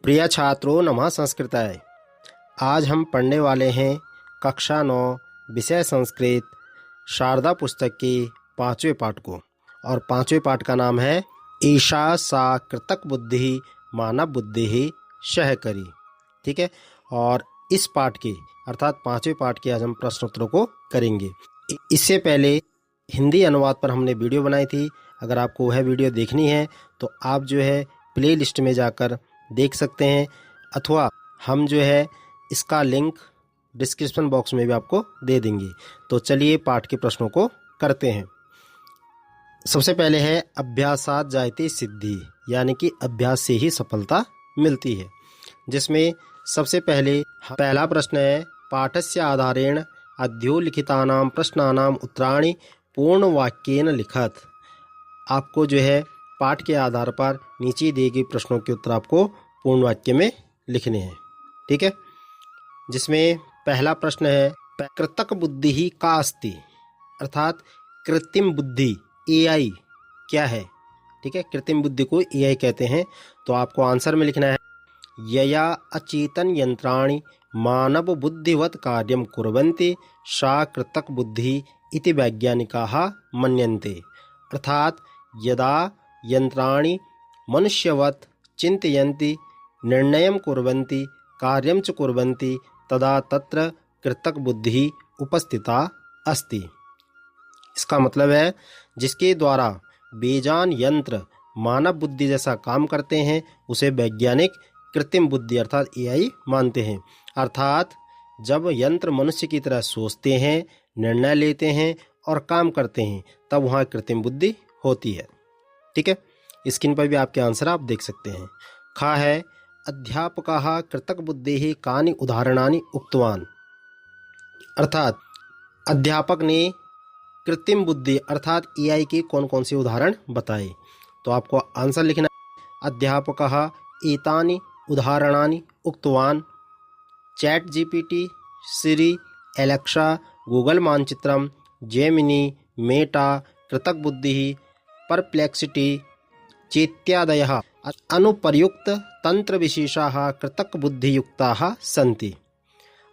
प्रिय छात्रों, नमः संस्कृताय। आज हम पढ़ने वाले हैं कक्षा 9 विषय संस्कृत शारदा पुस्तक के 5वें पाठ को। और 5वें पाठ का नाम है ईशा सा कृतक बुद्धि मानव बुद्धि सहकरी। ठीक है। और इस पाठ के अर्थात 5वें पाठ के आज हम प्रश्नोत्तरों को करेंगे। इससे पहले हिंदी अनुवाद पर हमने वीडियो बनाई थी। अगर आपको वह वीडियो देखनी है तो आप जो है प्ले लिस्ट में जाकर देख सकते हैं, अथवा हम जो है इसका लिंक डिस्क्रिप्शन बॉक्स में भी आपको दे देंगे। तो चलिए पाठ के प्रश्नों को करते हैं। सबसे पहले है अभ्यासात जायते सिद्धि, यानी कि अभ्यास से ही सफलता मिलती है। जिसमें सबसे पहला प्रश्न है पाठस्य आधारेण अध्योलिखितानां प्रश्नानां उत्तराणि पूर्ण वाक्येन लिखत। आपको जो है पाठ के आधार पर नीचे दिए गए प्रश्नों के उत्तर आपको पूर्ण वाक्य में लिखने हैं। ठीक है। जिसमें पहला प्रश्न है कृतक बुद्धि ही का अस्ति, अर्थात कृत्रिम बुद्धि एआई क्या है। ठीक है। कृत्रिम बुद्धि को एआई कहते हैं। तो आपको आंसर में लिखना है यया अचेतन यंत्राणि मानव बुद्धिवत कार्यम कुर्वन्ति सा कृतक बुद्धि इति वैज्ञानिकाः मन्यन्ते। अर्थात यदा यंत्राणि मनुष्यवत चिन्तयन्ति निर्णयं कुर्वन्ति कार्यं च कुर्वन्ति तदा तत्र कृतक बुद्धि उपस्थिता अस्ति। इसका मतलब है जिसके द्वारा बेजान यंत्र मानव बुद्धि जैसा काम करते हैं उसे वैज्ञानिक कृत्रिम बुद्धि अर्थात एआई मानते हैं। अर्थात जब यंत्र मनुष्य की तरह सोचते हैं, निर्णय लेते हैं और काम करते हैं तब वहाँ कृत्रिम बुद्धि होती है। ठीक है। स्क्रीन पर भी आपके आंसर आप देख सकते हैं। खा है अध्यापकाः कृतक बुद्धेः कानि उदाहरणानि उक्तवान्। अर्थात अध्यापक ने कृत्रिम बुद्धि अर्थात एआई के कौन कौन से उदाहरण बताए। तो आपको आंसर लिखना है अध्यापकः एतानि उदाहरणानि उक्तवान् chat GPT, Siri, Alexa, Google मानचित्रम, Gemini, Meta, कृतक बुद्धि, परप्लेक्सिटी चेत्यादयः अनुपर्युक्त तंत्र विशेषाः कृतक बुद्धियुक्ताः सन्ति।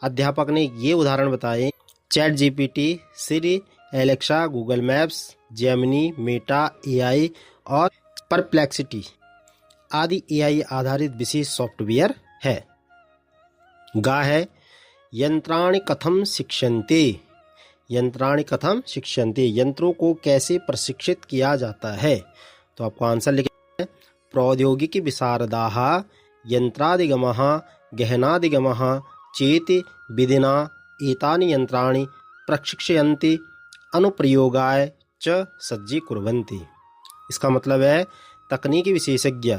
अध्यापक ने ये उदाहरण बताए chat GPT, Siri, Alexa, Google Maps, Gemini, Meta, AI और परप्लेक्सिटी आदि एआई आधारित विशेष सॉफ्टवेयर है। गा है यंत्राणि कथम शिक्षन्ते। यंत्राणि कथम शिक्षन्ते, यंत्रों को कैसे प्रशिक्षित किया जाता है। तो आपको आंसर लिखना है प्रौद्योगिकी विशारदाः यंत्रादिगमः गहनादिगमः चेति विधिना एतानि यंत्राणि प्रशिक्षयन्ति अनुप्रयोगाय च सज्जीकुर्वन्ति। इसका मतलब है तकनीकी विशेषज्ञ,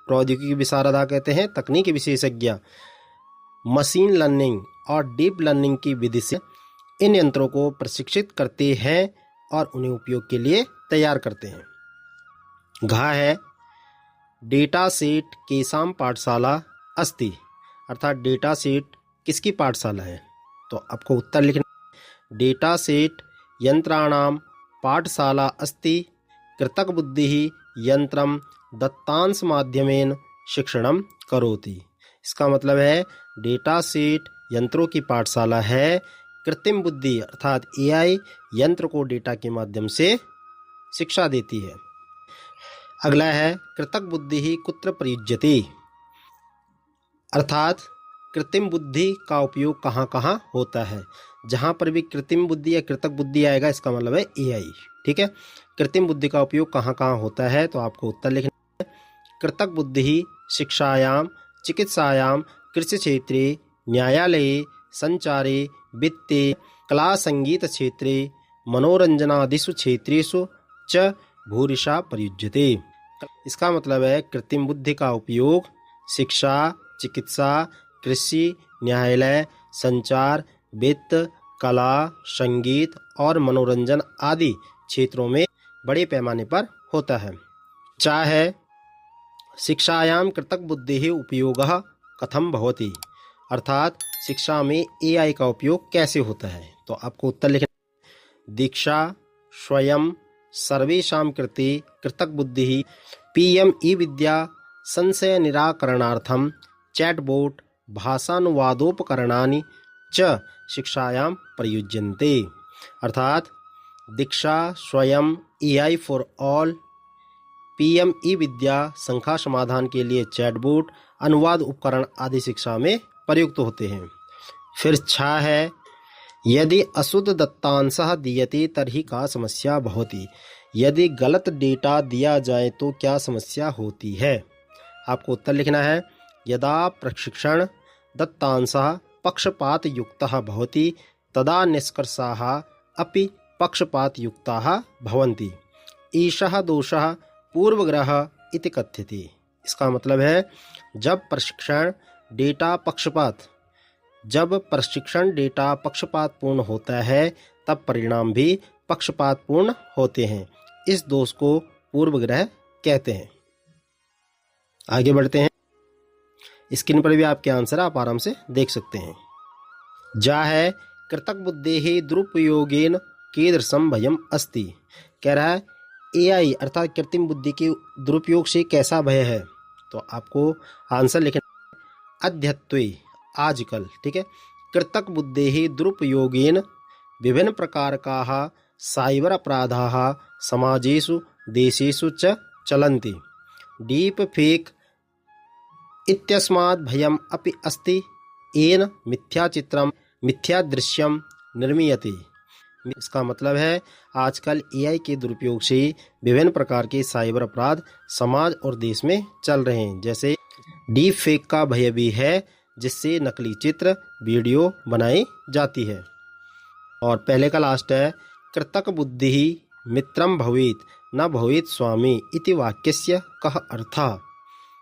प्रौद्योगिकी विशारदा कहते हैं तकनीकी विशेषज्ञ, मशीन लर्निंग और डीप लर्निंग की विधि से इन यंत्रों को प्रशिक्षित करते हैं और उन्हें उपयोग के लिए तैयार करते हैं। घा है डेटा सेट केसाम पाठशाला अस्ति, अर्थात डेटा सेट किसकी पाठशाला है। तो आपको उत्तर लिखना डेटा सेट यंत्राणाम पाठशाला अस्ति कृतक बुद्धि यंत्रम दत्तांश माध्यमेन शिक्षणम करोति। इसका मतलब है डेटा सेट यंत्रों की पाठशाला है, कृत्रिम बुद्धि अर्थात एआई यंत्र को डेटा के माध्यम से शिक्षा देती है। अगला है कृतक बुद्धि ही कुत्र प्रयुज्यते, अर्थात कृत्रिम बुद्धि का उपयोग कहाँ कहाँ होता है। जहाँ पर भी कृत्रिम बुद्धि या कृतक बुद्धि आएगा इसका मतलब है एआई। ठीक है। कृत्रिम बुद्धि का उपयोग कहाँ कहाँ होता है। तो आपको उत्तर लिखना है कृतक बुद्धि शिक्षायाम, चिकित्सायाम, कृषि क्षेत्रे, न्यायालये, संचारे, वित्ते, कला संगीत क्षेत्रे, मनोरंजनादिषु क्षेत्रेषु च भूरिशा प्रयुज्यते। इसका मतलब है कृत्रिम बुद्धि का उपयोग शिक्षा, चिकित्सा, कृषि, न्यायालय, संचार, वित्त, कला, संगीत और मनोरंजन आदि क्षेत्रों में बड़े पैमाने पर होता है। चाहे शिक्षायाम कृतक बुद्धि उपयोगः कथम भवति, अर्थात शिक्षा में एआई का उपयोग कैसे होता है। तो आपको उत्तर लिखना दीक्षा स्वयं सर्वेषां कृते कृतक बुद्धि पीएम ई विद्या संशय निराकरणार्थम चैटबोट भाषानुवादोपकरणानि च शिक्षायां प्रयुज्यन्ते। अर्थात दीक्षा स्वयं, AI फॉर ऑल, PM ई विद्या संख्या समाधान के लिए चैटबोट, अनुवाद उपकरण आदि शिक्षा में प्रयुक्त होते हैं। फिर 6 है, यदि अशुद्ध दत्तांशः दीयते तर्हि का समस्या भवति। यदि गलत डेटा दिया जाए तो क्या समस्या होती है। आपको उत्तर लिखना है, यदा प्रशिक्षण दत्तांशः पक्षपातयुक्तः भवति तदा निष्कर्षाः अपि पक्षपातयुक्ताः भवन्ति। ईशः दोषः पूर्वग्रह इति कथ्यते। इसका मतलब है जब प्रशिक्षण डेटा पक्षपातपूर्ण होता है तब परिणाम भी पक्षपातपूर्ण होते हैं। इस दोष को पूर्वग्रह कहते हैं। आगे बढ़ते हैं। स्क्रीन पर भी आपके आंसर आप आराम से देख सकते हैं। जा है कृतक बुद्धेः दुरुपयोगेन कीदृशं भयम् अस्ति। कह रहा है AI अर्थात कृत्रिम बुद्धि के दुरुपयोग से कैसा भय है। तो आपको आंसर लिखना, अद्यत्वे आजकल, ठीक है, कृतक बुद्धेः दुरुपयोगेन विभिन्न प्रकारकाः साइबर अपराधाः समाजेषु देशेषु च चलन्ति। डीप फेक इत्यस्मात् भयम् अपि अस्ति, येन मिथ्याचित्रं मिथ्यादृश्यं निर्मीयते। इसका मतलब है आजकल AI के दुरुपयोग से विभिन्न प्रकार के साइबर अपराध समाज और देश में चल रहे हैं। जैसे डीप फेक का भय भी है, जिससे नकली चित्र वीडियो बनाई जाती है। और पहले का लास्ट है, कृतक बुद्धिः मित्रं भवेत् न भवेत् स्वामी इति वाक्यस्य कः अर्थः।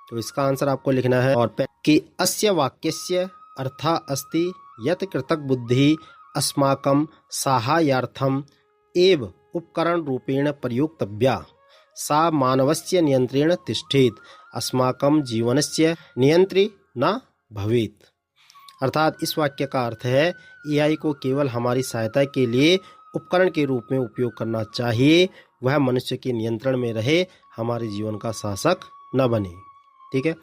तो इसका आंसर आपको लिखना है और कि अस्य वाक्यस्य अर्थः अस्ति यत् कृतक बुद्धिः अस्माकं साहाय्यार्थम् एव उपकरण रूपेण प्रयोक्तव्या, सा मानवस्य नियंत्रेण तिष्ठेत्, अस्माकं जीवनस्य नियंत्री न भवेत्। अर्थात इस वाक्य का अर्थ है AI को केवल हमारी सहायता के लिए उपकरण के रूप में उपयोग करना चाहिए, वह मनुष्य के नियंत्रण में रहे, हमारे जीवन का शासक न बने। ठीक है,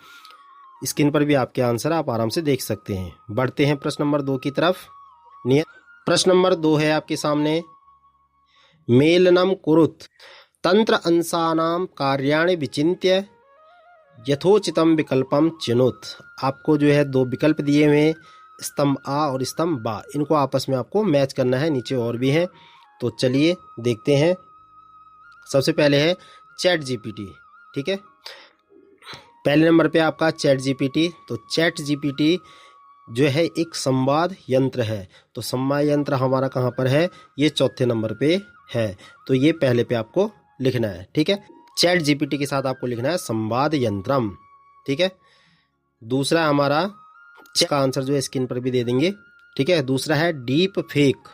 स्क्रीन पर भी आपके आंसर आप आराम से देख सकते हैं। बढ़ते हैं प्रश्न नंबर 2 की तरफ। प्रश्न नंबर 2 है आपके सामने, मेलनम कुरुत तंत्र अंशानां कार्याणि विचिन्त्य यथोचितम विकल्पम चिनुत। आपको जो है 2 विकल्प दिए हुए हैं, स्तंभ आ और स्तंभ बा, इनको आपस में आपको मैच करना है। नीचे और भी हैं, तो चलिए देखते हैं। सबसे पहले है चैट जीपीटी। ठीक है, पहले नंबर पे आपका चैट जीपीटी। तो चैट जीपीटी जो है एक संवाद यंत्र है। तो संवाद यंत्र हमारा कहाँ पर है, ये चौथे नंबर पे है, तो ये पहले पे आपको लिखना है। ठीक है, चैट जीपीटी के साथ आपको लिखना है संवाद यंत्रम। ठीक है, दूसरा हमारा का आंसर जो है स्क्रीन पर भी दे देंगे। ठीक है, दूसरा है डीप फेक।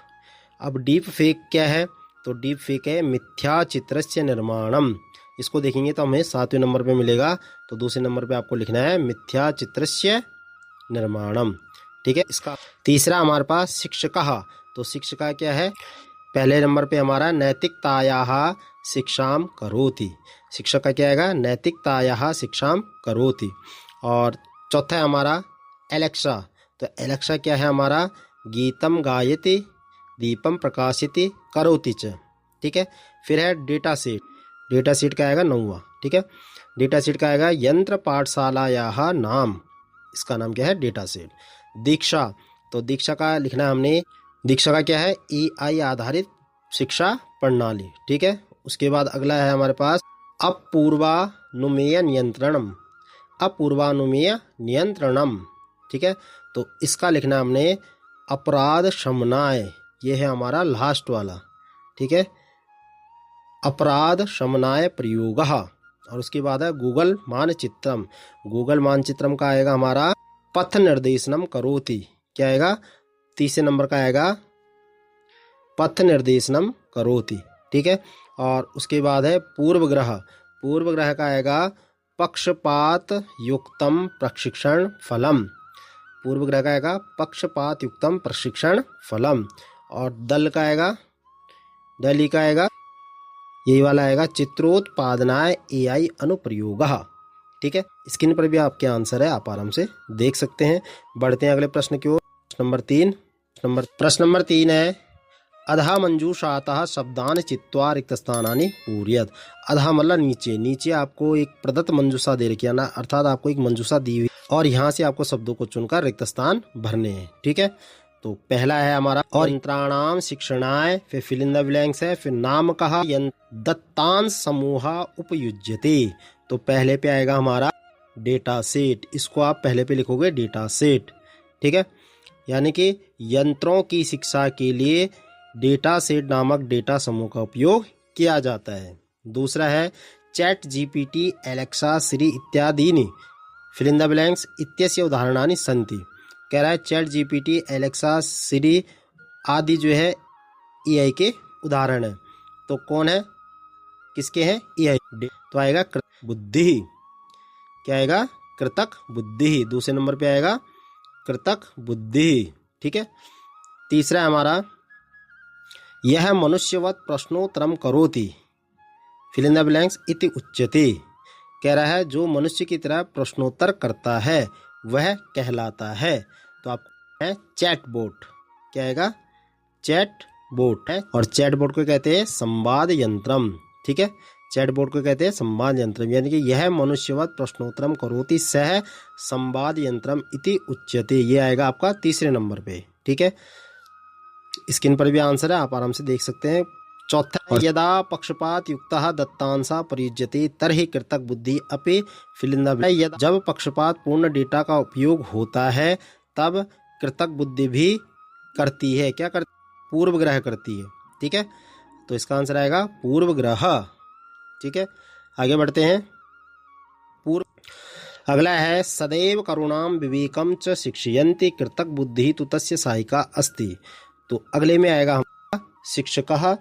अब डीप फेक क्या है, तो डीप फेक है मिथ्या चित्रस्य निर्माणम। इसको देखेंगे तो हमें 7वें नंबर पे मिलेगा, तो दूसरे नंबर पे आपको लिखना है मिथ्या चित्रस्य निर्माणम। ठीक है, इसका तीसरा हमारे पास शिक्षकः। तो शिक्षका क्या है, पहले नंबर पे हमारा नैतिकतायाः शिक्षां करोति। शिक्षक का क्या आएगा, नैतिकतायाः शिक्षां करोति। और चौथा है हमारा एलेक्सा। तो एलेक्सा क्या है हमारा, गीतम गायति दीपम प्रकाशिति करोति च। ठीक है, फिर है डेटा सेट। डेटा सेट का आएगा 9वां। ठीक है, डेटा सेट का आएगा यंत्र पाठशालायाः नाम। इसका नाम क्या है, डेटा सेट। दीक्षा, तो दीक्षा का लिखना है हमने, दीक्षा का क्या है, AI आधारित शिक्षा प्रणाली। ठीक है, उसके बाद अगला है हमारे पास अपूर्वानुमेय नियंत्रणम। अपूर्वानुमेय नियंत्रणम। ठीक है, तो इसका लिखना हमने अपराध शमनाय। ये है हमारा लास्ट वाला। ठीक है, अपराध शमनाय प्रयोगः। और उसके बाद है गूगल मानचित्रम। गूगल मानचित्रम का आएगा हमारा पथ निर्देशनम करोति। क्या आएगा, तीसरे नंबर का आएगा पथ निर्देशनम करोति। ठीक है, और उसके बाद है पूर्वग्रह। पूर्वग्रह का आएगा पक्षपात युक्तम प्रशिक्षण फलम। पूर्वग्रह का आएगा पक्षपात युक्तम प्रशिक्षण फलम। और दल का आएगा, दली का आएगा, यही वाला आएगा चित्रोत्पादनाय AI अनुप्रयोगः। ठीक है, स्क्रीन पर भी आपके आंसर है, आप आराम से देख सकते हैं। बढ़ते हैं अगले प्रश्न की ओर। प्रश्न नंबर 3 है, अधः मंजूषातः शब्दान चित्वा रिक्त स्थानानि पूरयत। अधः मतलब नीचे, नीचे आपको एक प्रदत्त मंजूषा दे रखी है ना, अर्थात आपको एक मंजूषा दी हुई और यहाँ से आपको शब्दों को चुनकर रिक्त स्थान भरने हैं। ठीक है, तो पहला है हमारा और यंत्राणाम शिक्षणाय, फिर फिल इन द ब्लैंक्स है, फिर नाम कहा दत्तांश समूह उपयुज्यते। तो पहले पे आएगा हमारा डेटा सेट, इसको आप पहले पे लिखोगे डेटा सेट। ठीक है, यानी कि यंत्रों की शिक्षा के लिए डेटा सेट नामक डेटा समूह का उपयोग किया जाता है। दूसरा है चैट जीपीटी, एलेक्सा, सिरी इत्यादि फिल इन द ब्लैंक्स इत्यस्य उदाहरणानि सन्ति। कह रहा है चैट जीपीटी, एलेक्सा, सिरी आदि जो है एआई के उदाहरण है। तो कौन है, किसके हैं, एआई। तो आएगा कृतक बुद्धि। क्या आएगा, कृतक बुद्धि। दूसरे नंबर पे आएगा कृतक बुद्धि। ठीक है, तीसरा है हमारा यह मनुष्यवत प्रश्नोत्तरम करोति फिल इन द ब्लैंक्स इति उच्यते। कह रहा है जो मनुष्य की तरह प्रश्नोत्तर करता है वह कहलाता है। तो आपको है चैट बोट। क्या आएगा, चैट बोट है, और चैट बोट को कहते हैं संवाद यंत्रम। ठीक है, चैट बोट को कहते हैं संवाद यंत्रम, यानी कि यह मनुष्यवत प्रश्नोत्तरम करोति सह संवाद यंत्रम इति उच्यते। ये आएगा आपका तीसरे नंबर पे। ठीक है, स्क्रीन पर भी आंसर है, आप आराम से देख सकते हैं। चौथा, यदा पक्षपात युक्तः दत्तांशा प्रयुज्यते तर्हि कृतक बुद्धि अपि फिल इन द ब्लैंक्स। जब पक्षपात पूर्ण डेटा का उपयोग होता है तब कृतक बुद्धि भी करती है। क्या करती, पूर्व ग्रह करती है। ठीक है, तो इसका आंसर आएगा पूर्व ग्रह। ठीक है, आगे बढ़ते हैं। अगला है सदैव करुणाम विवेकम च शिक्षयन्ति कृतक बुद्धि तु तस्य सहायिका अस्ति। तो अगले में आएगा हमारा शिक्षकः।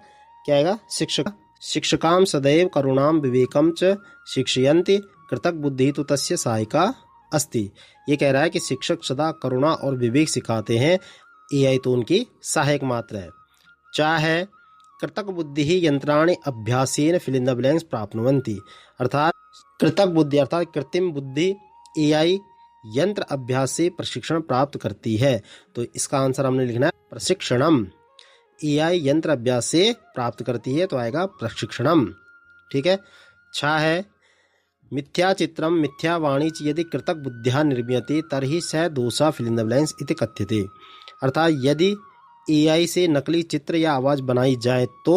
क्या आएगा, शिक्षक। शिक्षकाम सदैव करुणाम विवेकम च शिक्षयन्ति कृतक बुद्धि तु तस्य सहायिका अस्ति। ये कह रहा है कि शिक्षक सदा करुणा और विवेक सिखाते हैं, एआई तो उनकी सहायक मात्र है। चाहे कृतक बुद्धि ही यंत्राणि अभ्यासेन फिल इन द ब्लैंक्स प्राप्नुवन्ति। अर्थात कृतक बुद्धि अर्थात कृत्रिम बुद्धि एआई यंत्र अभ्यास से प्रशिक्षण प्राप्त करती है। तो इसका आंसर हमने लिखना है प्रशिक्षणम। एआई यंत्र अभ्यास से प्राप्त करती है, तो आएगा प्रशिक्षणम। ठीक है, छा है मिथ्या चित्रम मिथ्या वाणी च यदि कृतक बुद्धिया निर्मीयते तर्हि सह दोषा फिल इन द ब्लैंक्स इति कथ्यते। अर्थात यदि एआई से नकली चित्र या आवाज बनाई जाए तो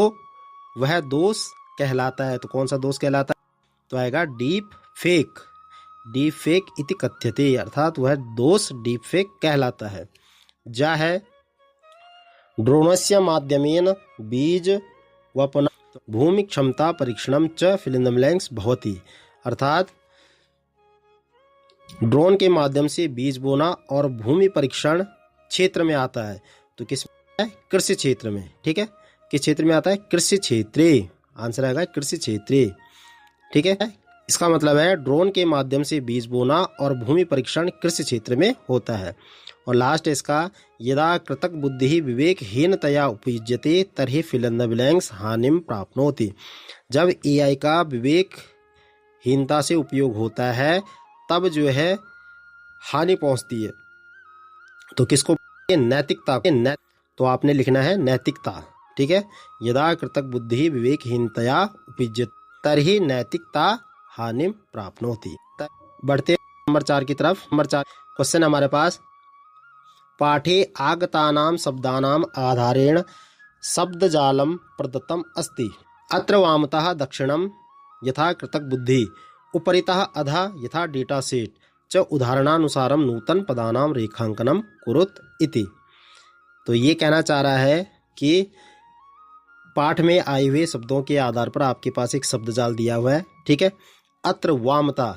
वह दोष कहलाता है। तो कौन सा दोष कहलाता है, तो आएगा डीप फेक। डीप फेक इति कथ्यते, अर्थात वह दोष डीप फेक कहलाता है। जा है ड्रोनस्य माध्यमेन बीज वपन भूमि क्षमता परीक्षणम च फिल इन द ब्लैंक्स भवति। अर्थात ड्रोन के माध्यम से बीज बोना और भूमि परीक्षण क्षेत्र में आता है। तो किस में, कृषि क्षेत्र में। ठीक है, किस क्षेत्र में आता है, कृषि क्षेत्रे। आंसर आएगा कृषि क्षेत्रे। ठीक है, इसका मतलब है ड्रोन के माध्यम से बीज बोना और भूमि परीक्षण कृषि क्षेत्र में होता है। और लास्ट इसका यदा कृतक बुद्धि विवेकहीनतया उपयुज्यते तर्हि फिल इन द ब्लैंक्स हानिम प्राप्नोति। जब एआई का विवेकहीनता से उपयोग होता है तब जो है हानि पहुंचती है। तो किसको, नैतिकता। तो आपने लिखना है नैतिकता। ठीक है, यदा कृतक बुद्धि विवेकहीनतया उपयुज्यते तर्हि नैतिकता हानिम प्राप्नोति। बढ़ते नंबर 4 की तरफ। नंबर 4 क्वेश्चन हमारे पास, पाठे आगतानां शब्दानां आधारेण शब्दजालं प्रदत्तम अस्ति। अत्र वामतः दक्षिणं यथा कृतक बुद्धि, उपरितः अधः यथा डेटा सेट च उदाहरणानुसारं नूतन पदानां रेखांकनं कुरुत इति। तो ये कहना चाह रहा है कि पाठ में आए हुए शब्दों के आधार पर आपके पास एक शब्द जाल दिया हुआ है। ठीक है, अत्र वामता,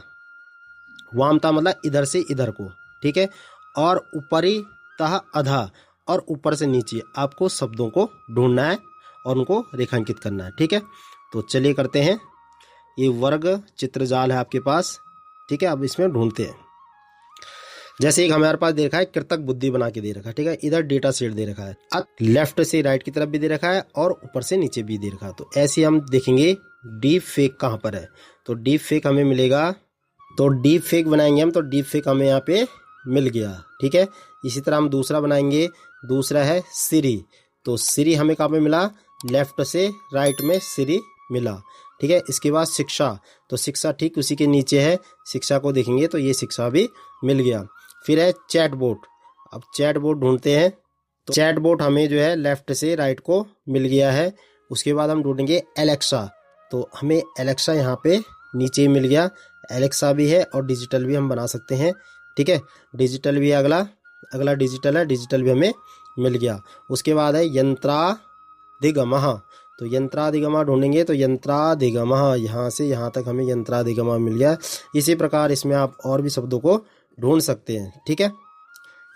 वामता मतलब इधर से इधर को। ठीक है, और उपरितः अधः, और ऊपर से नीचे आपको शब्दों को ढूंढना है और उनको रेखांकित करना है। ठीक है, तो चलिए करते हैं। ये वर्ग चित्र जाल है आपके पास। ठीक है, अब इसमें ढूंढते हैं। जैसे एक हमारे पास दे रखा है कृतक बुद्धि बना के दे रखा है। ठीक है, इधर डेटा सेट दे रखा है, लेफ्ट से राइट की तरफ भी दे रखा है और ऊपर से नीचे भी दे रखा है। तो ऐसे हम देखेंगे डीप फेक कहाँ पर है। तो डीप फेक हमें मिलेगा तो डीप फेक बनाएंगे हम, तो डीप फेक हमें यहाँ पे मिल गया। ठीक है, इसी तरह हम दूसरा बनाएंगे, दूसरा है सिरी। तो सिरी हमें कहाँ पे मिला, लेफ्ट से राइट में सिरी मिला। ठीक है, इसके बाद शिक्षा, तो शिक्षा ठीक उसी के नीचे है, शिक्षा को देखेंगे तो ये शिक्षा भी मिल गया। फिर है चैट बोट, अब चैट बोट ढूंढते हैं, तो चैट बोट हमें जो है लेफ्ट से राइट को मिल गया है। उसके बाद हम ढूंढेंगे एलेक्सा, तो हमें एलेक्सा यहाँ पे नीचे ही मिल गया। एलेक्सा भी है और डिजिटल भी हम बना सकते हैं। ठीक है, डिजिटल भी अगला डिजिटल है, डिजिटल भी हमें मिल गया। उसके बाद है यंत्राधिगमः, तो यंत्राधिगमः ढूंढेंगे तो यंत्राधिगमः यहाँ से यहाँ तक हमें यंत्राधिगमः मिल गया। इसी प्रकार इसमें आप और भी शब्दों को ढूंढ सकते हैं। ठीक है,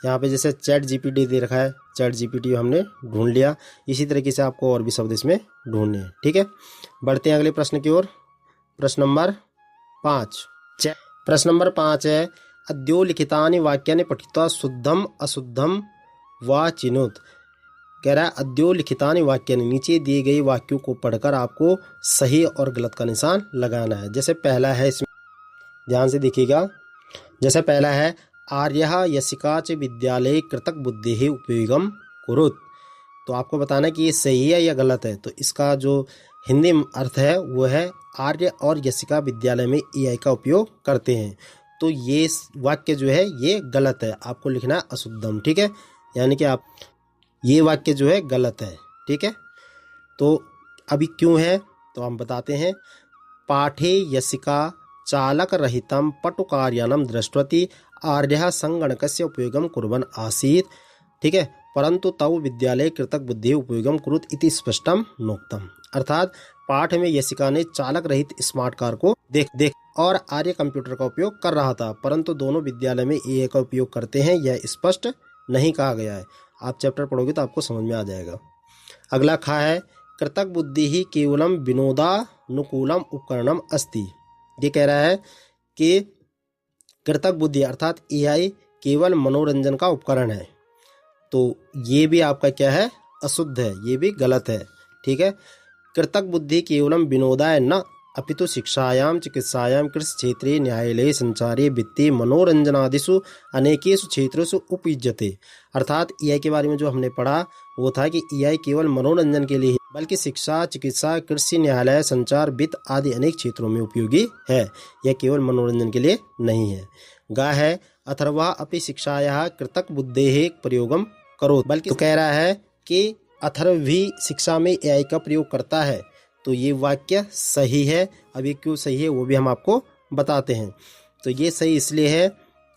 यहाँ पे जैसे चैट जीपीटी दे रखा है, चैट जीपीटी हमने ढूंढ लिया। इसी तरीके से आपको और भी शब्द इसमें ढूंढने हैं। ठीक है, बढ़ते हैं अगले प्रश्न की ओर। प्रश्न नंबर 5। प्रश्न नंबर 5 है अद्योलिखितानि वाक्यानि पठित्वा शुद्धम अशुद्धम वा चिनुत। कह रहा है अद्योलिखितानि वाक्यानि, नीचे दिए गए वाक्यों को पढ़कर आपको सही और गलत का निशान लगाना है। जैसे पहला है, इसमें ध्यान से देखिएगा, जैसे पहला है आर्यः यसिका च विद्यालये कृतक बुद्धेः उपयोगम कुरुत। तो आपको बताना है कि ये सही है या गलत है। तो इसका जो हिंदी अर्थ है वो है आर्य और यसिका विद्यालय में एआई का उपयोग करते हैं। तो ये वाक्य जो है ये गलत है, आपको लिखना है अशुद्धम। ठीक है, यानी कि आप ये वाक्य जो है गलत है। ठीक है, तो अभी क्यों है तो हम बताते हैं। पाठे यसिका चालक रहितम पटुकार्यानम दृष्टवती आर्यः संगणकस्य उपयोगम कुर्वन् आसीत्। ठीक है, परंतु तव विद्यालय कृतक बुद्धि उपयोगम कुरुत इति स्पष्टम नोक्तम। अर्थात पाठ में यसिका ने चालक रहित स्मार्ट कार को देख और आर्य कंप्यूटर का उपयोग कर रहा था, परंतु दोनों विद्यालय में एआई का उपयोग करते हैं, यह स्पष्ट नहीं कहा गया है। आप चैप्टर पढ़ोगे तो आपको समझ में आ जाएगा। अगला खा है कृतक बुद्धि ही केवलम विनोदानुकूलम उपकरणम अस्ति। ये कह रहा है कि कृतक बुद्धि अर्थात एआई केवल मनोरंजन का उपकरण है। तो ये भी आपका क्या है, अशुद्ध है, ये भी गलत है। ठीक है, कृतक बुद्धि केवलम विनोदाय न अपितु शिक्षायाम चिकित्सायाम कृषि क्षेत्रे न्यायालय संचारे वित्तीय मनोरंजनादिषु अनेकेषु क्षेत्रों उपयुज्यते। अर्थात एआई के बारे में जो हमने पढ़ा वो था कि एआई केवल मनोरंजन के लिए ही, बल्कि शिक्षा, चिकित्सा, कृषि, न्यायालय, संचार, वित्त आदि अनेक क्षेत्रों में उपयोगी है। यह केवल मनोरंजन के लिए नहीं है। गा है अथर्वा अपि शिक्षायाः कृतक बुद्धेः प्रयोगम करो, बल्कि तो कह रहा है कि अथर्व भी शिक्षा में एआई का प्रयोग करता है। तो ये वाक्य सही है। अब ये क्यों सही है वो भी हम आपको बताते हैं। तो ये सही इसलिए है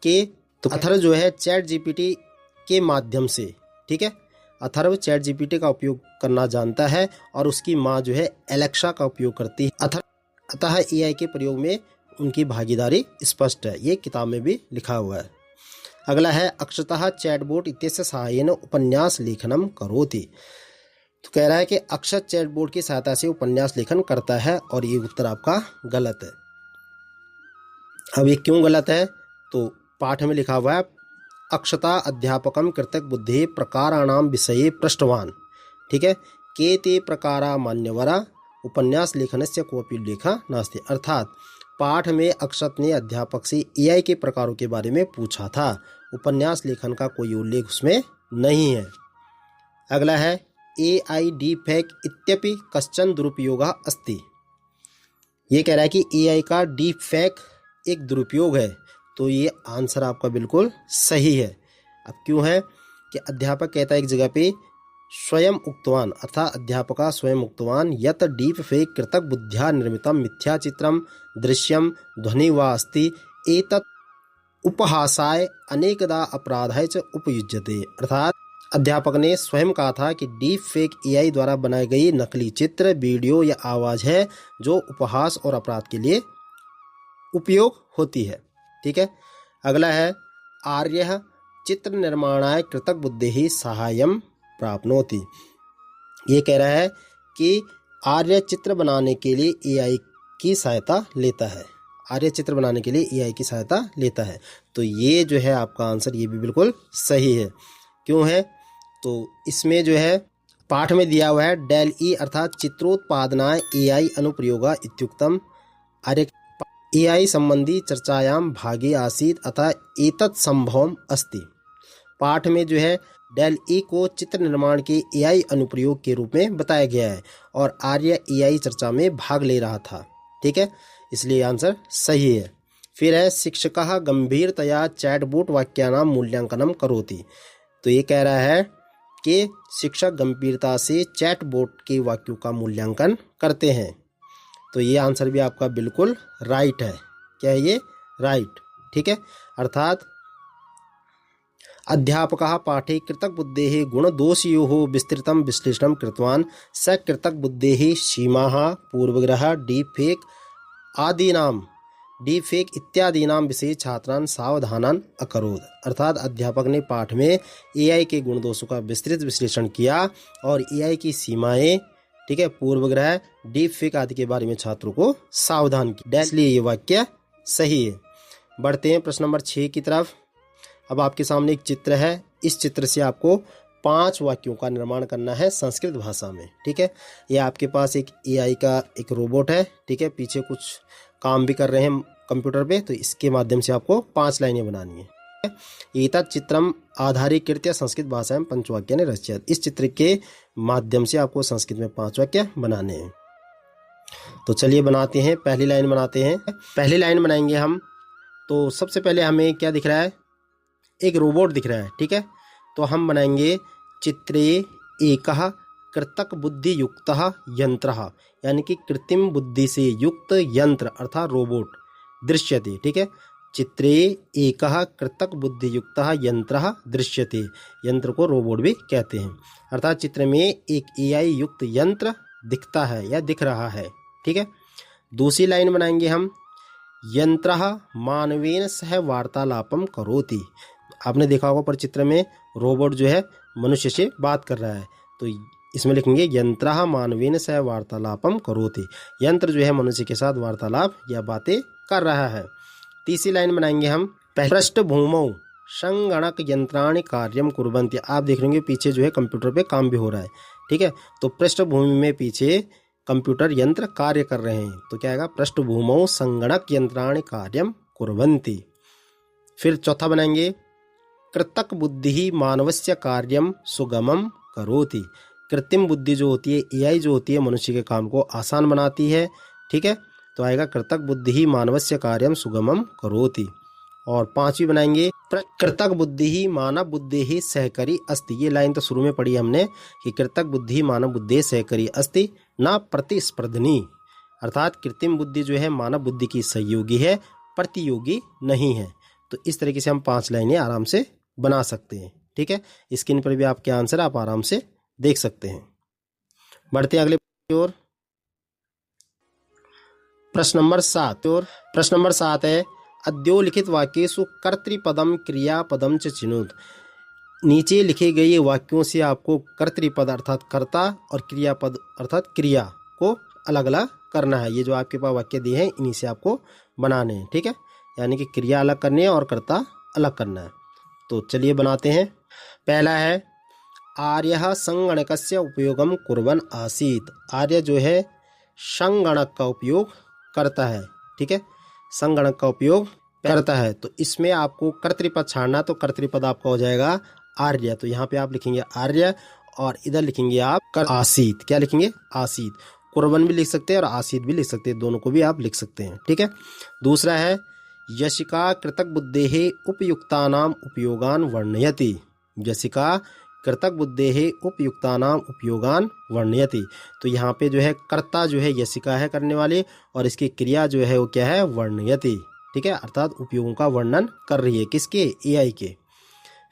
कि तो अथर्व जो है चैट जीपीटी के माध्यम से, ठीक है, अथर्व चैट जीपीटी का उपयोग करना जानता है और उसकी माँ जो है एलेक्सा का उपयोग करती है। अतः एआई के प्रयोग में उनकी भागीदारी स्पष्ट है, ये किताब में भी लिखा हुआ है। अगला है अक्षतः चैटबोट इत्यस्य सहायेन उपन्यास लेखनम करोति। तो कह रहा है कि अक्षत चैटबोट की सहायता से उपन्यास लेखन करता है और ये उत्तर आपका गलत है। अब ये क्यों गलत है तो पाठ में लिखा हुआ है अक्षता अध्यापकम कृतक बुद्धि प्रकाराणाम विषये पृष्ठवान। ठीक है, के ते प्रकारा मान्यवरा उपन्यास लेखनस्य कोऽपि लेखा नास्ति। अर्थात पाठ में अक्षत ने अध्यापक से एआई के प्रकारों के बारे में पूछा था, उपन्यास लेखन का कोई उल्लेख उसमें नहीं है। अगला है एआई डीफेक इत्यपि कश्चन दुरुपयोगः अस्ति। ये कह रहा है कि एआई का डीफेक एक दुरुपयोग है। तो ये आंसर आपका बिल्कुल सही है। अब क्यों है कि अध्यापक कहता है एक जगह पे स्वयं उक्तवान, अर्थात अध्यापका स्वयं उक्तवान यत डीप फेक कृतक बुद्ध्या निर्मितम मिथ्या चित्रम दृश्यम ध्वनि वा अस्ति एतत् उपहासाय अनेकदा अपराधाय च उपयुज्यते। अर्थात अध्यापक ने स्वयं कहा था कि डीप फेक एआई द्वारा बनाई गई नकली चित्र, वीडियो या आवाज है जो उपहास और अपराध के लिए उपयोग होती है। ठीक है, अगला है आर्यः चित्र निर्माणाय कृतक बुद्धिः सहायम प्राप्नोति। ये कह रहा है कि आर्य चित्र बनाने के लिए एआई की सहायता लेता है। आर्य चित्र बनाने के लिए एआई की सहायता लेता है। तो ये जो है आपका आंसर ये भी बिल्कुल सही है। क्यों है तो इसमें जो है पाठ में दिया हुआ है डेल ई अर्थात चित्रोत्पादनाय एआई अनुप्रयोगा इत्युक्तम। आर्य एआई संबंधी चर्चायां भागे आसीत् अतः एतत् संभवम् अस्ति। पाठ में जो है डेल ई को चित्र निर्माण के एआई अनुप्रयोग के रूप में बताया गया है और आर्य एआई चर्चा में भाग ले रहा था। ठीक है, इसलिए आंसर सही है। फिर है शिक्षकः गंभीरतया चैटबॉट वाक्यानां मूल्यांकनं करोति। तो ये कह रहा है कि शिक्षक गंभीरता से चैटबॉट के वाक्यों का मूल्यांकन करते हैं। तो ये आंसर भी आपका बिल्कुल राइट है। क्या है ये? राइट। ठीक है, अर्थात अध्यापकः पाठे कृतकबुद्धेः गुणदोषयोः विस्तृतं विश्लेषणं कृतवान्। स कृतकबुद्धेः सीमाः पूर्वग्रह डीपफेक इत्यादीनां विषये छात्रान् सावधानान् अकरोत्। अर्थात अध्यापक ने पाठ में एआई के गुण दोषों का विस्तृत विश्लेषण किया और एआई की सीमाएं, ठीक है, पूर्वग्रह, डीपफेक आदि के बारे में छात्रों को सावधान किया। इसलिए ये वाक्य सही है। बढ़ते हैं प्रश्न नंबर 6 की तरफ। अब आपके सामने एक चित्र है। इस चित्र से आपको 5 वाक्यों का निर्माण करना है संस्कृत भाषा में। ठीक है, ये आपके पास एक एआई का एक रोबोट है। ठीक है, पीछे कुछ काम भी कर रहे हैं कंप्यूटर पे, तो इसके माध्यम से आपको 5 लाइनें बनानी है। एतत् चित्रम आधारीकृत्य संस्कृत भाषा में पंचवाक्यानि रचयेत्। इस चित्र के माध्यम से आपको संस्कृत में 5 वाक्य बनाने हैं। तो चलिए बनाते हैं। पहली लाइन बनाते हैं। पहली लाइन बनाएंगे हम। तो सबसे पहले हमें क्या दिख रहा है? एक रोबोट दिख रहा है। ठीक है, तो हम बनाएंगे चित्रे एकः कृतक बुद्धि युक्तः यंत्रः, यानी कि कृत्रिम बुद्धि से युक्त यंत्र अर्थात रोबोट दृश्यते। ठीक है, चित्रे एकः कृतक बुद्धि युक्तः यंत्रः दृश्यते। यंत्र को रोबोट भी कहते हैं। अर्थात चित्र में एक एआई युक्त यंत्र दिखता है या दिख रहा है। ठीक है, दूसरी लाइन बनाएंगे हम। यंत्रः मानवेन सह वार्तालापम करोति। आपने देखा होगा पर चित्र में रोबोट जो है मनुष्य से बात कर रहा है। तो इसमें लिखेंगे यंत्रः मानवेन सह वार्तालापम करोति। यंत्र जो है मनुष्य के साथ वार्तालाप या बातें कर रहा है। तीसरी लाइन बनाएंगे हम। पृष्ठभूमौ संगणक यंत्राणि कार्यम कुर्वन्ति। आप देख लेंगे पीछे जो है कंप्यूटर पे काम भी हो रहा है। ठीक है, तो पृष्ठभूमि में पीछे कंप्यूटर यंत्र कार्य कर रहे हैं। तो क्या आएगा? पृष्ठभूमौ संगणक यंत्राणि कार्यम कुर्वन्ति। फिर चौथा बनाएंगे कृतक बुद्धि मानवस्य कार्यम सुगमम करोति। कृत्रिम बुद्धि जो होती है, एआई जो होती है, मनुष्य के काम को आसान बनाती है। ठीक है, तो आएगा कृतक बुद्धि मानवस्य कार्यम सुगमम करोति। और पांचवी बनाएंगे कृतक बुद्धि मानव बुद्धि सहकरी अस्ति। ये लाइन तो शुरू में पढ़ी हमने कि कृतक बुद्धि मानव बुद्धि सहकरी अस्ति न प्रतिस्पर्धनी। अर्थात कृत्रिम बुद्धि जो है मानव बुद्धि की सहयोगी है, प्रतियोगी नहीं है। तो इस तरीके से हम 5 लाइनें आराम से बना सकते हैं। ठीक है, स्क्रीन पर भी आपके आंसर आप आराम से देख सकते हैं। बढ़ते हैं अगले की ओर। प्रश्न नंबर 7 और प्रश्न नंबर 7 है अद्योलिखित वाक्येषु कर्तृपदम क्रियापदम च चिनुत। नीचे लिखे गए वाक्यों से आपको कर्तृपद अर्थात कर्ता और क्रियापद अर्थात क्रिया को अलग अलग करना है। ये जो आपके पास वाक्य दिए हैं इन्हीं से आपको बनाने हैं। ठीक है, यानी कि क्रिया अलग करनी है और कर्ता अलग करना है। तो चलिए बनाते हैं। पहला है आर्यः संगणकस्य उपयोगम कुर्वन् आसीत्। आर्य जो है संगणक का उपयोग करता है। ठीक है, संगणक का उपयोग करता है। तो इसमें आपको कर्तृपद छाड़ना, तो कर्तृपद आपका हो जाएगा आर्य। तो यहाँ पे आप लिखेंगे आर्य और इधर लिखेंगे आप आसीत। क्या लिखेंगे? आसीत। कुर्बन भी लिख सकते हैं और आसीत भी लिख सकते हैं, दोनों को भी आप लिख सकते हैं। ठीक है, दूसरा है यशिका कृतक बुद्धेः उपयुक्तानाम उपयोगान वर्णयति। यशिका कृतक बुद्धेः उपयुक्तानाम उपयोगान वर्णयति। तो यहाँ पे जो है कर्ता जो है यशिका है करने वाले और इसकी क्रिया जो है वो क्या है? वर्णयति। ठीक है, अर्थात उपयोगों का वर्णन कर रही है। किसके? एआई के।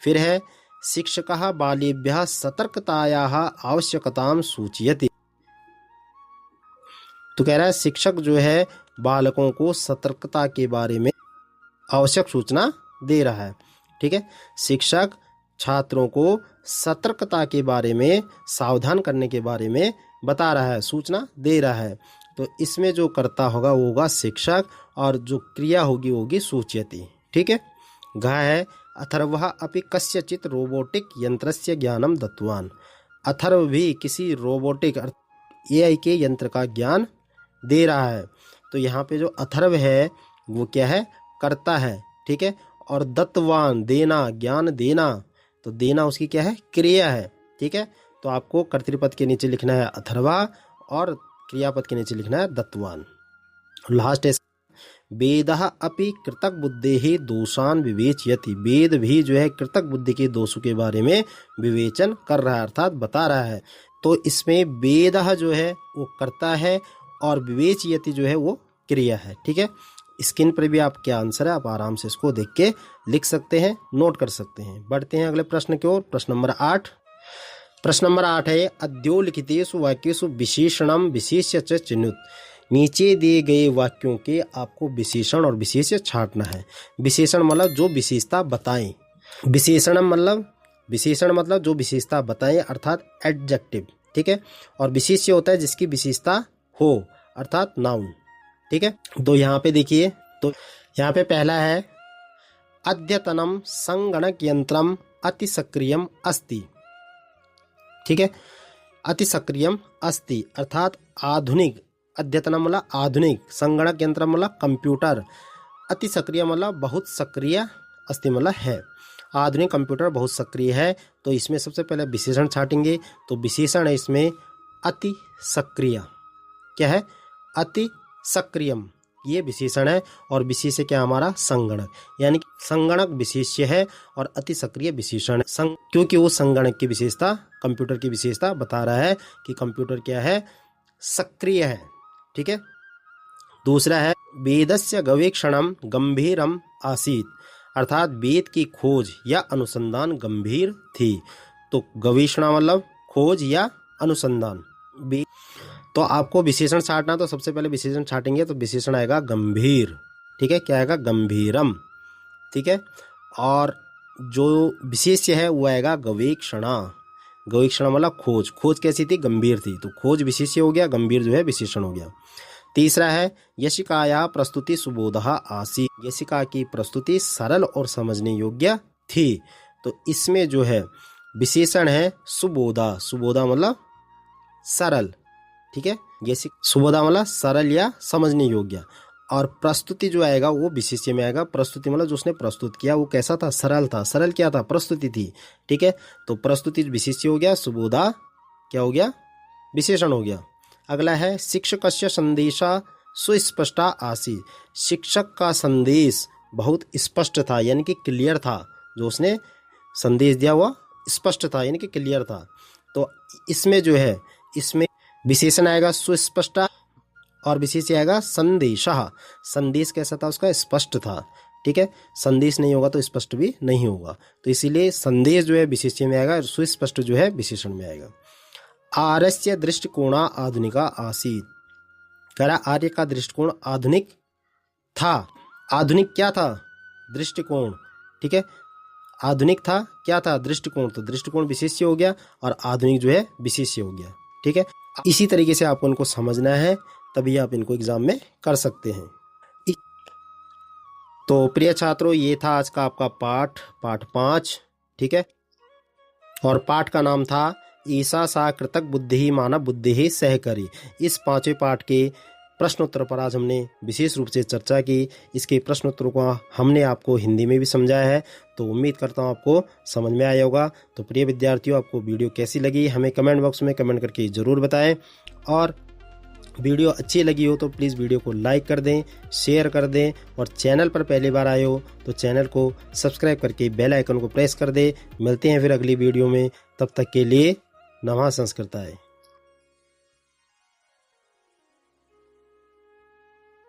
फिर है शिक्षकः बालेभ्यः सतर्कतायाः आवश्यकतां सूचयति। तो कह रहा है शिक्षक जो है बालकों को सतर्कता के बारे में आवश्यक सूचना दे रहा है। ठीक है, शिक्षक छात्रों को सतर्कता के बारे में, सावधान करने के बारे में बता रहा है, सूचना दे रहा है। तो इसमें जो कर्ता होगा वो होगा शिक्षक और जो क्रिया होगी वो होगी सूचयति। ठीक है, घ है अथर्वः अपि कस्यचित् रोबोटिक यंत्रस्य ज्ञानम दत्तवान। अथर्व भी किसी रोबोटिक एआई के यंत्र का ज्ञान दे रहा है। तो तो यहाँ पे जो अथर्व है वो क्या है, कर्ता है, ठीक है। और दत्तवान देना, ज्ञान देना, तो देना उसकी क्या है, क्रिया है, ठीक है। तो आपको कर्तृपद के नीचे लिखना है अथर्वा और क्रियापद के नीचे लिखना है दत्तवान। लास्ट है वेदः अपि कृतक बुद्धेः दोषान विवेचयति। वेद भी जो है कृतक बुद्धि के दोषों के बारे में विवेचन कर रहा है, अर्थात बता रहा है। तो इसमें वेदः जो है वो कर्ता है और विवेचयति जो है वो क्रिया है, ठीक है। स्क्रीन पर भी आप क्या आंसर है, आप आराम से इसको देख के लिख सकते हैं, नोट कर सकते हैं। बढ़ते हैं अगले प्रश्न की ओर। प्रश्न नंबर 8। प्रश्न नंबर 8 है अद्योलिखितेषु वाक्येषु विशेषणम विशेष्य च चिन्हित। नीचे दिए गए वाक्यों के आपको विशेषण और विशेष्य छांटना है। विशेषण मतलब जो विशेषता बताएं, विशेषण मतलब जो विशेषता बताएं, अर्थात एडजेक्टिव, ठीक है। और विशेष्य होता है जिसकी विशेषता हो, अर्थात नाउन, ठीक है। तो यहाँ पे देखिए, तो यहाँ पे पहला है अद्यतनम संगणक यंत्रम अति सक्रियम अस्ति, ठीक है। अति सक्रियम अस्ति अर्थात आधुनिक, अद्यतनम मतलब आधुनिक, संगणक यंत्र मतलब कंप्यूटर, अति सक्रिय मतलब बहुत सक्रिय, अस्ति मतलब है। आधुनिक कंप्यूटर बहुत सक्रिय है। तो इसमें सबसे पहले विशेषण छाटेंगे। तो विशेषण है इसमें अति सक्रिय, क्या है, अति सक्रियम, ये विशेषण है। और विशेष्य क्या हमारा, संगणक, यानी कि संगणक विशेष्य है और अति सक्रिय विशेषण है, क्योंकि वो संगणक की विशेषता, कंप्यूटर की विशेषता बता रहा है कि कंप्यूटर क्या है, सक्रिय है, ठीक है। दूसरा है वेदस्य गवेक्षणम गंभीरम आसीत, अर्थात वेद की खोज या अनुसंधान गंभीर थी। तो गवेषणा मतलब खोज या अनुसंधान। तो आपको विशेषण छाटना, तो सबसे पहले विशेषण छाटेंगे तो विशेषण आएगा गंभीर, ठीक है। क्या आएगा, गंभीरम, ठीक है। और जो विशेष्य है वो आएगा गवेक्षणा। गवेक्षणा मतलब खोज, खोज कैसी थी, गंभीर थी। तो खोज विशेष्य हो गया, गंभीर जो है विशेषण हो गया। तीसरा है यशिकाया प्रस्तुति सुबोधा आसीत। यशिका की प्रस्तुति सरल और समझने योग्य थी। तो इसमें जो है विशेषण है सुबोधा। सुबोधा मतलब सरल, ठीक है। सुबोधा मतलब सरल या समझने योग्य। और प्रस्तुति जो आएगा वो विशेष्य में आएगा। प्रस्तुति मतलब जो उसने प्रस्तुत किया वो कैसा था, सरल था। सरल क्या था, प्रस्तुति थी, ठीक है। तो प्रस्तुति विशेष्य हो गया, सुबोधा क्या हो गया, विशेषण हो गया। अगला है शिक्षकस्य संदेशा सुस्पष्टा आसीत। शिक्षक का संदेश बहुत स्पष्ट था, यानी कि क्लियर था। जो उसने संदेश दिया हुआ स्पष्ट था, यानी कि क्लियर था। तो इसमें जो है, इसमें विशेषण आएगा सुस्पष्टा और विशेष्य आएगा संदेशः। संदेश कैसा था उसका, स्पष्ट था, ठीक है। संदेश नहीं होगा तो स्पष्ट भी नहीं होगा। तो इसीलिए संदेश जो है विशेष्य में आएगा, सुस्पष्ट जो है विशेषण में आएगा। आर्यस्य दृष्टिकोणा आधुनिका आसीत। कह रहा आर्य का दृष्टिकोण आधुनिक था। आधुनिक क्या था, दृष्टिकोण, ठीक है। आधुनिक था, क्या था, दृष्टिकोण। तो दृष्टिकोण विशेष्य हो गया और आधुनिक जो है विशेष्य हो गया, ठीक है। इसी तरीके से आपको इनको समझना है, तभी आप इनको एग्जाम में कर सकते हैं। तो प्रिय छात्रों, ये था आज का आपका पाठ 5, ठीक है। और पाठ का नाम था ईसा सा कृतक बुद्धि मानव बुद्धि सहकरी। इस 5वें पाठ के प्रश्नोत्तर पर आज हमने विशेष रूप से चर्चा की। इसके प्रश्नोत्तरों को हमने आपको हिंदी में भी समझाया है, तो उम्मीद करता हूँ आपको समझ में आया होगा। तो प्रिय विद्यार्थियों, आपको वीडियो कैसी लगी हमें कमेंट बॉक्स में कमेंट करके ज़रूर बताएं। और वीडियो अच्छी लगी हो तो प्लीज़ वीडियो को लाइक कर दें, शेयर कर दें। और चैनल पर पहली बार आए हो तो चैनल को सब्सक्राइब करके बेल आइकन को प्रेस कर दें। मिलते हैं फिर अगली वीडियो में, तब तक के लिए नमः संस्कृताय।